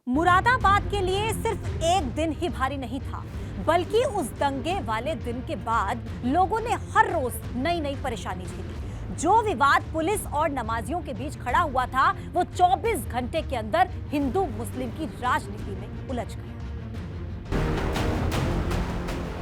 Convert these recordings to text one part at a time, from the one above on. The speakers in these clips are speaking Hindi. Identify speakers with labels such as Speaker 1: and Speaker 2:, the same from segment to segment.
Speaker 1: मुरादाबाद के लिए सिर्फ एक दिन ही भारी नहीं था, बल्कि उस दंगे वाले दिन के बाद लोगों ने हर रोज नई नई परेशानी झेली। जो विवाद पुलिस और नमाजियों के बीच खड़ा हुआ था, वो 24 घंटे के अंदर हिंदू मुस्लिम की राजनीति में उलझ गया।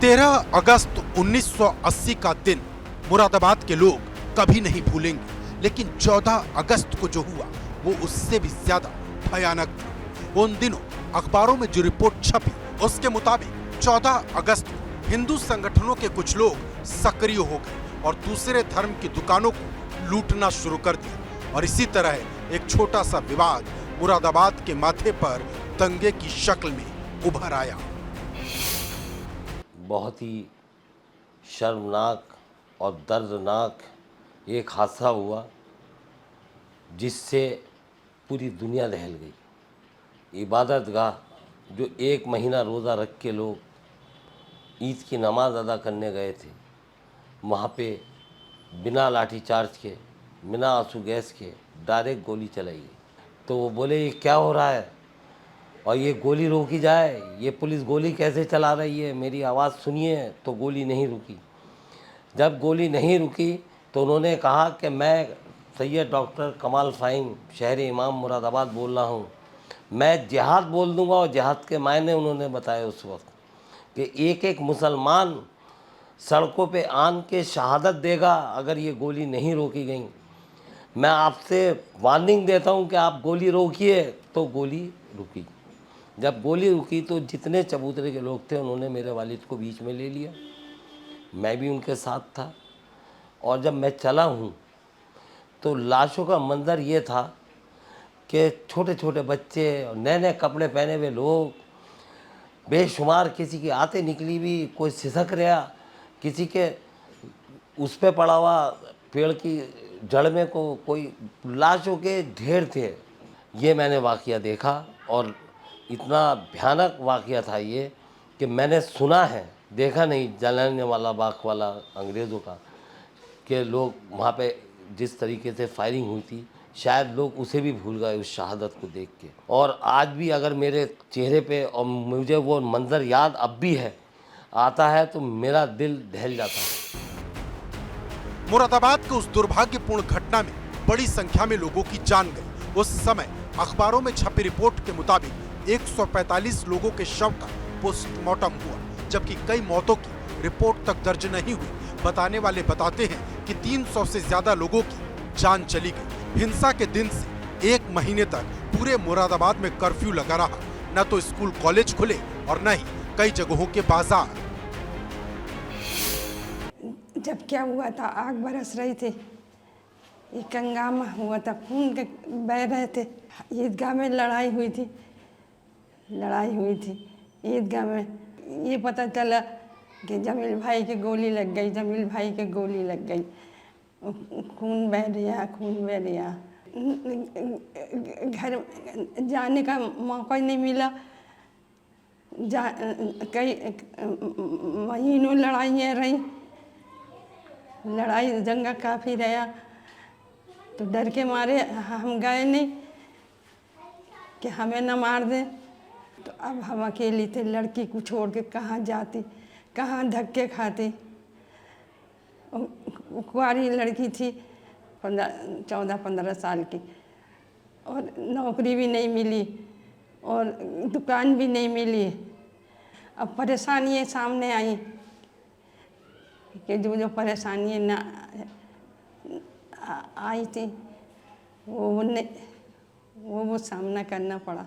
Speaker 2: 13 अगस्त 1980 का दिन मुरादाबाद के लोग कभी नहीं भूलेंगे, लेकिन 14 अगस्त को जो हुआ वो उससे भी ज्यादा भयानक था। उन दिनों अखबारों में जो रिपोर्ट छपी उसके मुताबिक 14 अगस्त को हिंदू संगठनों के कुछ लोग सक्रिय हो गए और दूसरे धर्म की दुकानों को लूटना शुरू कर दिया और इसी तरह एक छोटा सा विवाद मुरादाबाद के माथे पर दंगे की शक्ल में उभर आया।
Speaker 3: बहुत ही शर्मनाक और दर्दनाक एक हादसा हुआ जिससे पूरी दुनिया दहल गई। इबादत गाह जो 1 महीना रोज़ा रख के लोग ईद की नमाज अदा करने गए थे, वहाँ पे बिना लाठी चार्ज के, बिना आंसू गैस के डायरेक्ट गोली चलाई गई। तो वो बोले ये क्या हो रहा है और ये गोली रोकी जाए, ये पुलिस गोली कैसे चला रही है, मेरी आवाज़ सुनिए। तो गोली नहीं रुकी। जब गोली नहीं रुकी तो उन्होंने कहा कि मैं सैयद डॉक्टर कमाल फ़हीम शहरी इमाम मुरादाबाद बोल रहा हूँ, मैं जिहाद बोल दूंगा। और जिहाद के मायने उन्होंने बताए उस वक्त कि एक एक मुसलमान सड़कों पे आन के शहादत देगा अगर ये गोली नहीं रोकी गई। मैं आपसे वार्निंग देता हूँ कि आप गोली रोकिए। तो गोली रुकी। जब गोली रुकी तो जितने चबूतरे के लोग थे उन्होंने मेरे वालिद को बीच में ले लिया, मैं भी उनके साथ था। और जब मैं चला हूँ तो लाशों का मंजर ये था कि छोटे छोटे बच्चे और नए नए कपड़े पहने हुए लोग बेशुमार, किसी की आते निकली भी, कोई सिसक रहा, किसी के उस पे पड़ा हुआ पेड़ की जड़ में को कोई लाशों के ढेर थे। ये मैंने वाक़या देखा और इतना भयानक वाक़या था ये कि मैंने सुना है, देखा नहीं। जलाने वाला बाग वाला अंग्रेज़ों का कि लोग वहाँ पे जिस तरीके से फायरिंग हुई थी, शायद लोग उसे भी भूल गए उस शहादत को देख के। और आज भी अगर मेरे चेहरे पे और मुझे वो मंज़र याद अब भी है, आता है तो मेरा दिल दहल जाता है।
Speaker 2: मुरादाबाद के उस दुर्भाग्यपूर्ण घटना में बड़ी संख्या में लोगों की जान गई। उस समय अखबारों में छपी रिपोर्ट के मुताबिक 145 लोगों के शव का पोस्टमार्टम हुआ, जबकि कई मौतों की रिपोर्ट तक दर्ज नहीं हुई। बताने वाले बताते हैं कि 300 से ज्यादा लोगों की जान चली गई। हिंसा के दिन से 1 महीने तक पूरे मुरादाबाद में कर्फ्यू लगा रहा। न तो स्कूल कॉलेज खुले और न ही कई जगहों के बाजार।
Speaker 4: जब क्या हुआ था, आग बरस रही थी, एक हंगामा हुआ था, खून के बह रहे थे। ईदगाह में लड़ाई हुई थी ईदगाह में। ये पता चला कि जमील भाई की गोली लग गई, खून बह रहा। घर जाने का मौका ही नहीं मिला। कई महीनों लड़ाइयाँ रही, लड़ाई दंगा काफ़ी रहा। तो डर के मारे हम गए नहीं कि हमें न मार दें। तो अब हम अकेली थे, लड़की को छोड़ के कहाँ जाती, कहाँ धक्के खाती। कुंवारी लड़की थी, 14-15 साल की, और नौकरी भी नहीं मिली और दुकान भी नहीं मिली। अब परेशानियाँ सामने आई कि जो परेशानियाँ ना आई थी वो सामना करना पड़ा।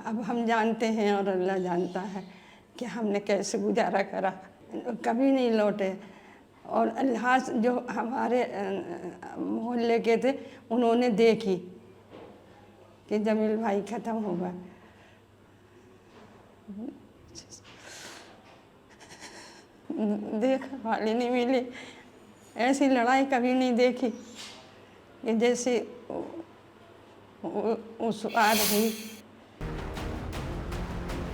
Speaker 4: अब हम जानते हैं और अल्लाह जानता है कि हमने कैसे गुजारा करा। कभी नहीं लौटे। और अल्लाह जो हमारे मोहल्ले के थे उन्होंने देखी कि जमील भाई ख़त्म हो गए। देख वाली नहीं मिली, ऐसी लड़ाई कभी नहीं देखी कि जैसे उस आ रही।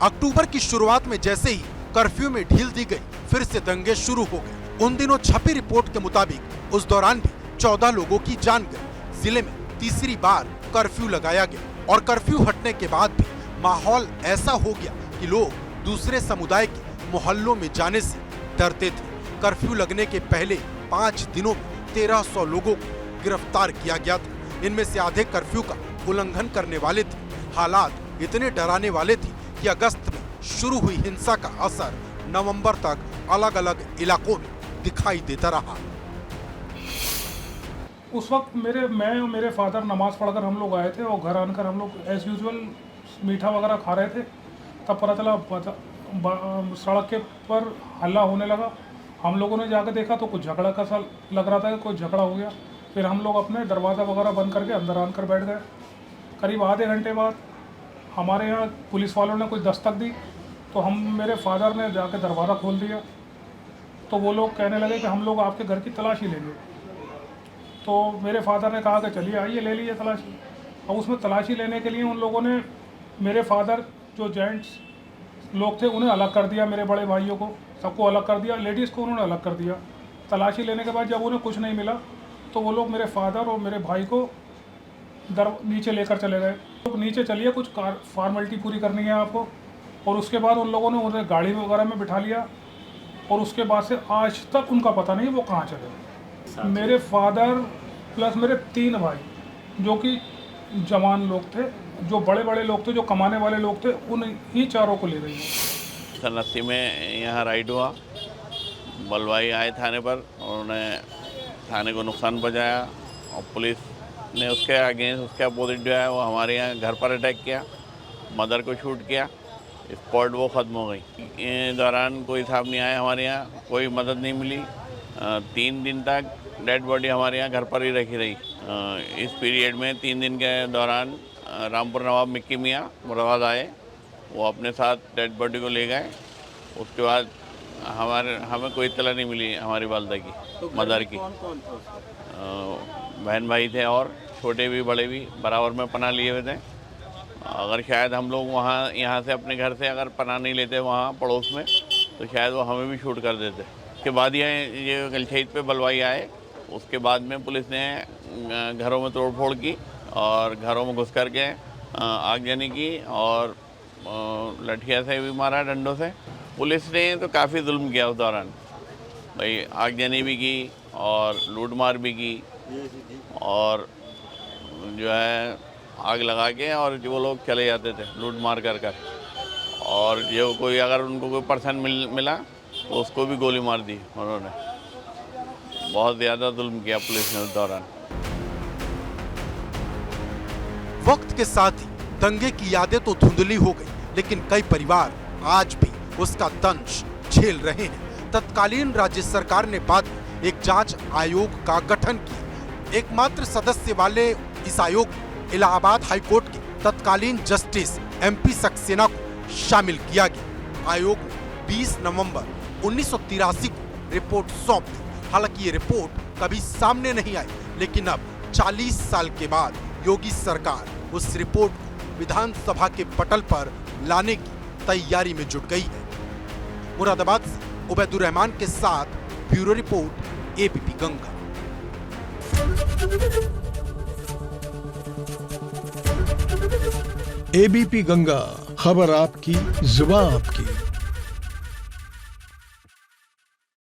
Speaker 2: अक्टूबर की शुरुआत में जैसे ही कर्फ्यू में ढील दी गई, फिर से दंगे शुरू हो गए। उन दिनों छपी रिपोर्ट के मुताबिक उस दौरान भी 14 लोगों की जान गई। जिले में तीसरी बार कर्फ्यू लगाया गया। और कर्फ्यू हटने के बाद भी माहौल ऐसा हो गया कि लोग दूसरे समुदाय के मोहल्लों में जाने से डरते थे। कर्फ्यू लगने के पहले 5 दिनों में 1300 लोगों को गिरफ्तार किया गया था। इनमें से आधे कर्फ्यू का उल्लंघन करने वाले थे। हालात इतने डराने वाले थे कि अगस्त में शुरू हुई हिंसा का असर नवंबर तक अलग अलग इलाकों में दिखाई देता रहा।
Speaker 5: उस वक्त मैं और मेरे फादर नमाज पढ़कर हम लोग आए थे और घर आकर हम लोग एज यूजुअल मीठा वगैरह खा रहे थे। तब पता चला सड़क के पर हल्ला होने लगा। हम लोगों ने जाकर देखा तो कुछ झगड़ा का सा लग रहा था कि कोई झगड़ा हो गया। फिर हम लोग अपने दरवाज़ा वगैरह बंद करके अंदर आकर बैठ गए। करीब आधे घंटे बाद हमारे यहाँ पुलिस वालों ने कोई दस्तक दी तो मेरे फादर ने जाके दरवाज़ा खोल दिया। तो वो लोग कहने लगे कि हम लोग आपके घर की तलाशी लेंगे। तो मेरे फादर ने कहा कि चलिए आइए ले लीजिए तलाशी। और उसमें तलाशी लेने के लिए उन लोगों ने मेरे फादर जो जेंट्स लोग थे उन्हें अलग कर दिया, मेरे बड़े भाइयों को सबको अलग कर दिया, लेडीज़ को उन्होंने अलग कर दिया। तलाशी लेने के बाद जब उन्हें कुछ नहीं मिला तो वो लोग मेरे फादर और मेरे भाई को नीचे लेकर चले गए। तो नीचे चलिए, कुछ फॉर्मेलिटी पूरी करनी है आपको। और उसके बाद उन लोगों ने उन्हें गाड़ी वगैरह में बिठा लिया और उसके बाद से आज तक उनका पता नहीं वो कहाँ चले। मेरे फादर प्लस मेरे 3 भाई जो कि जवान लोग थे, जो बड़े बड़े लोग थे, जो कमाने वाले लोग थे, उन ही चारों को ले गई।
Speaker 6: 80 में यहाँ राइड हुआ, बलवाई आए थाने पर, उन्होंने थाने को नुकसान पहुँचाया और पुलिस ने उसके अगेंस्ट उसके अपोजिट जो है वो हमारे यहाँ घर पर अटैक किया, मदर को शूट किया, स्पॉट वो ख़त्म हो गई। इस दौरान कोई साहब नहीं आया, हमारे यहाँ कोई मदद नहीं मिली। 3 दिन तक डेड बॉडी हमारे यहाँ घर पर ही रखी रही। इस पीरियड में 3 दिन के दौरान रामपुर नवाब मिक्की मियाँ मुरादाबाद आए, वो अपने साथ डेड बॉडी को ले गए। उसके बाद हमें कोई इत्तला नहीं मिली हमारी वालदा की, तो मदर की। बहन भाई थे और छोटे भी बड़े भी बराबर में पनाह लिए हुए थे। अगर शायद हम लोग यहाँ से अपने घर से अगर पनाह नहीं लेते वहाँ पड़ोस में तो शायद वो हमें भी शूट कर देते। उसके बाद ये गलशहीद पे बलवाई आए, उसके बाद में पुलिस ने घरों में तोड़फोड़ की और घरों में घुस कर के आगजनी की और लठिया से भी मारा, डंडों से। पुलिस ने तो काफ़ी जुल्म किया उस दौरान, भाई आगजनी भी की और लूट मार भी की और जो है आग लगा के और जो लोग चले जाते थे लूट मार कर और जो कोई अगर उनको कोई पर्सन मिला तो उसको भी गोली मार दी उन्होंने। बहुत ज़्यादा जुल्म किया पुलिस ने उस दौरान।
Speaker 2: वक्त के साथ ही दंगे की यादें तो धुंधली हो गई, लेकिन कई परिवार आज भी उसका दंश झेल रहे हैं। तत्कालीन राज्य सरकार ने बाद में एक जांच आयोग का गठन किया। एकमात्र सदस्य वाले इस आयोग में इलाहाबाद हाईकोर्ट के तत्कालीन जस्टिस MP सक्सेना को शामिल किया गया। आयोग ने 20 नवंबर 1983 को रिपोर्ट सौंप दी। हालांकि ये रिपोर्ट कभी सामने नहीं आई, लेकिन अब 40 साल के बाद योगी सरकार उस रिपोर्ट को विधानसभा के पटल पर लाने की तैयारी में जुट गई है। मुरादाबाद से उबैदुर रहमान के साथ bureau report ABP Ganga.
Speaker 7: ABP Ganga, खबर आपकी, जुबान आपकी।